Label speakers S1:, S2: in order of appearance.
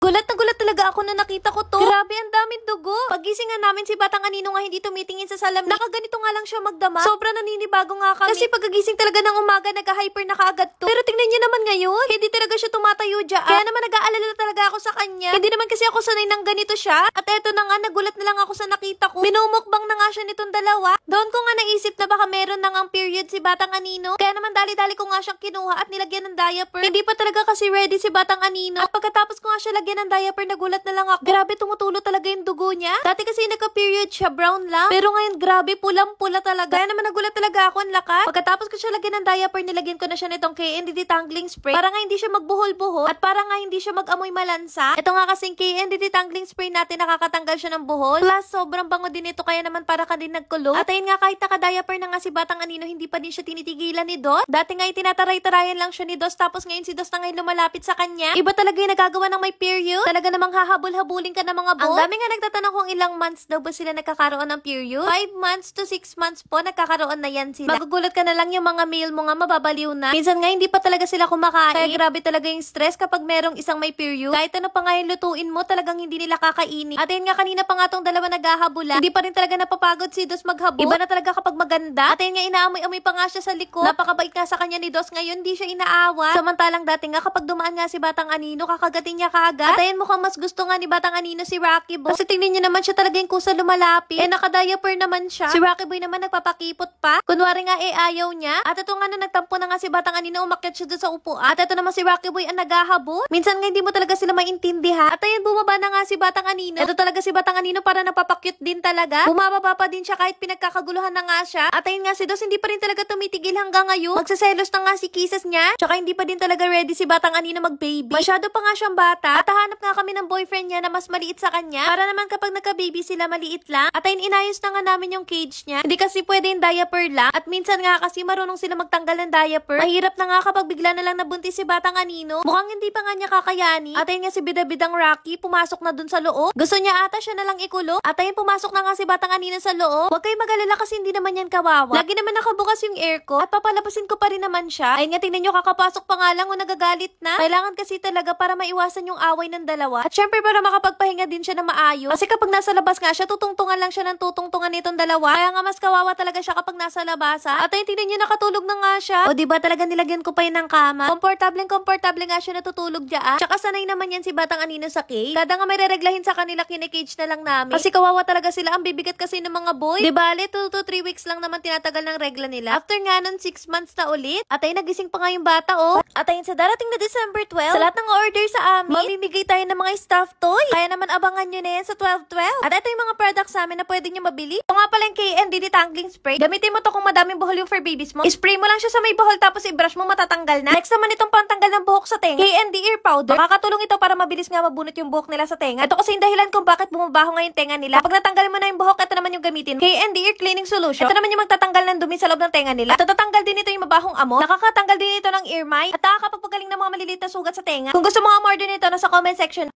S1: Gulat na gulat talaga ako nung nakita ko to. Grabe, ang daming dugo. Pagising nga namin si Batang Anino nga hindi tumitingin sa salamin. Nakaganito nga lang siya magdama. Sobra naninibago nga kami. Kasi pagkagising talaga ng umaga, nagka-hyper na kaagad to. Pero tingnan niyo naman ngayon, hindi talaga siya tumatayo dyan. Kaya naman nag-aalala talaga ako sa kanya. Hindi naman kasi ako sanay ng ganito siya. At eto na nga, nagulat na lang ako sa nakita ko. Minumukbang na nga siya nitong dalawa. Doon ko nga naisip na baka meron na ngang period si Batang Anino. Kaya naman dali-dali ko nga siyang kinuha at nilagyan ng diaper. Hindi pa talaga kasi ready si Batang Anino. At pagkatapos ko nga siya lagyan ng diaper, nagulat na lang ako. Grabe, tumutulo talaga yung dugo niya. Dati kasi nagka-period siya, brown lang. Pero ngayon, grabe, pulang-pula talaga. Kaya naman nagulat talaga ako, ang lakas. Pagkatapos ko siya lagyan ng diaper, nilagyan ko na siya nitong KN Detangling Spray. Para nga hindi siya magbuhol-buhol. At para nga hindi siya mag-amoy malansa. Ito nga kasing KN Detangling Spray natin, nakakatanggal siya ng buhol. Plus, sobrang bango din ito. Kaya naman para ka din nagkulot. At ayun nga, kahit naka-diaper na nga si Batang Anino, hindi pa din siya tinitigilan ni Dos. Dati nga itinataray-tarayan lang siya ni Dos. Tapos ngayon si Dos na ngayon lumalapit sa kanya. Iba talaga yung nagagawa ng may period. Talaga namang hahabol-habulin ka ng mga bot. Ang dami nga nagtatanong kung ilang months daw ba sila nagkakaroon ng period. 5 months to 6 months po nagkakaroon na yan sila. Magugulat ka na lang yung mga male mo nga mababaliw na. Minsan nga hindi pa talaga sila kumakain. Kaya grabe talaga yung stress kapag merong isang may period. Kahit ano pa nga yung lutuin mo, talagang hindi nila kakainin. At ayun nga, kanina pa nga tong dalawa naghahabulan. Hindi pa rin talaga napapagod si Dos maghabol. Iba na talaga kapag maganda. At ayun nga, inaamoy-amoy pa nga siya sa likod. Napakabait nga sa kanya ni Dos. Ngayon, di siya inaawa. Samantalang dati nga, kapag dumaan nga si Batang Anino, kakagatin niya kaagad. At ayun, mukhang mas gusto nga ni Batang Anino si Rocky Boy. Kasi tingnan niyo naman siya talaga yung kusa lumalapit. Naka-diaper naman siya. Si Rocky Boy naman nagpapakipot pa. Kunwari nga ayaw niya. At ito nga na nagtampo na nga si Batang Anino, umakyat siya doon sa upuan. At ito naman si Rocky Boy ang naghahabol. Minsan nga hindi mo talaga sila maintindihan. At ayun, bumaba na nga si Batang Anino. Ito talaga si Batang Anino para nagpapakyut din talaga. Bumababa pa din siya kahit pinagkakaguluhan na nga siya. At ayun nga si Dos hindi pa rin talaga tumitigil hanggang ngayon. Magsaselos na nga si Kisses niya. Tsaka hindi pa din talaga ready si Batang Anino mag-baby. Masyado pa nga siyang bata. At hahanap nga kami ng boyfriend niya na mas maliit sa kanya. Para naman kapag nagka-baby sila maliit lang. At ayun, inayos na nga namin yung cage niya. Hindi kasi pwede yung diaper lang. At minsan nga kasi marunong sila magtanggal ng diaper. Mahirap na nga kapag bigla na lang nabuntis si Batang Anino. Mukhang hindi pa nga niya kakayani. At ayun nga si bida-bidang Rocky pumasok na dun sa loob. Gusto niya ata siya na lang ikulo. At ayun, pumasok na nga si Batang Anino sa loob. Huwag kayong mag-alala kasi hindi naman yan kawawa. Lagi naman nakabukas yung aircon. At papalabasin ko pa rin naman siya. Ayun nga, tingnan nyo, kakapasok pa nga lang o nagagalit na. Kailangan kasi talaga para maiwasan yung away ng dalawa. At syempre para makapagpahinga din siya na maayos. Kasi kapag nasa labas nga siya, tutungtungan lang siya ng tutungtungan nitong dalawa. Kaya nga mas kawawa talaga siya kapag nasa labasa. At ayun, tingnan nyo, nakatulog na nga siya. O diba talaga nilagyan ko pa yun ng kama. Komportable nga siya natutulog dyan. Tsaka sanay naman yan si Batang Anino sa cage. Kada nga may rereglahin sa kanila, kine-cage na lang namin. Kasi kawawa talaga sila. Ang bibigat kasi ng mga boy. Di bale, 2 to 3 weeks lang naman tinatagal ng regla nila. After nga nun, 6 months na ulit. At ayun, nagising pa nga yung bata, oh. At ayun, sa darating na December 12, sa lahat ng order sa amin, mamimigay tayo ng mga stuffed toy. Kaya naman abangan nyo na yan sa 12/12. At ito yung mga products sa amin na pwede nyo mabili. Ito nga pala yung KN Detangling Spray. Gamitin mo to kung madaming buhol yung fur babies mo. Spray mo lang siya sa may buhol tapos i-brush mo, matatanggal na. Next naman itong pantanggal ng buhok sa tenga. KN Ear Powder. Makakatulong ito para mabilis nga mabunot yung buhok nila sa tenga. Ito kasi yung dahilan kung bakit bumabaho nga yung tenga nila. Pag natanggal mo na yung buhok, ito naman yung gamitin. KN Ear Cleaning Solution. Ito naman yung magtatanggal ng dumi sa loob ng tenga nila. At tatanggal din ito yung mabahong amo. Nakakatanggal din ito ng ear mite. At nakakapagpagaling ng mga maliliit na sugat sa tenga. Kung gusto mo umorder nito, nasa comment section.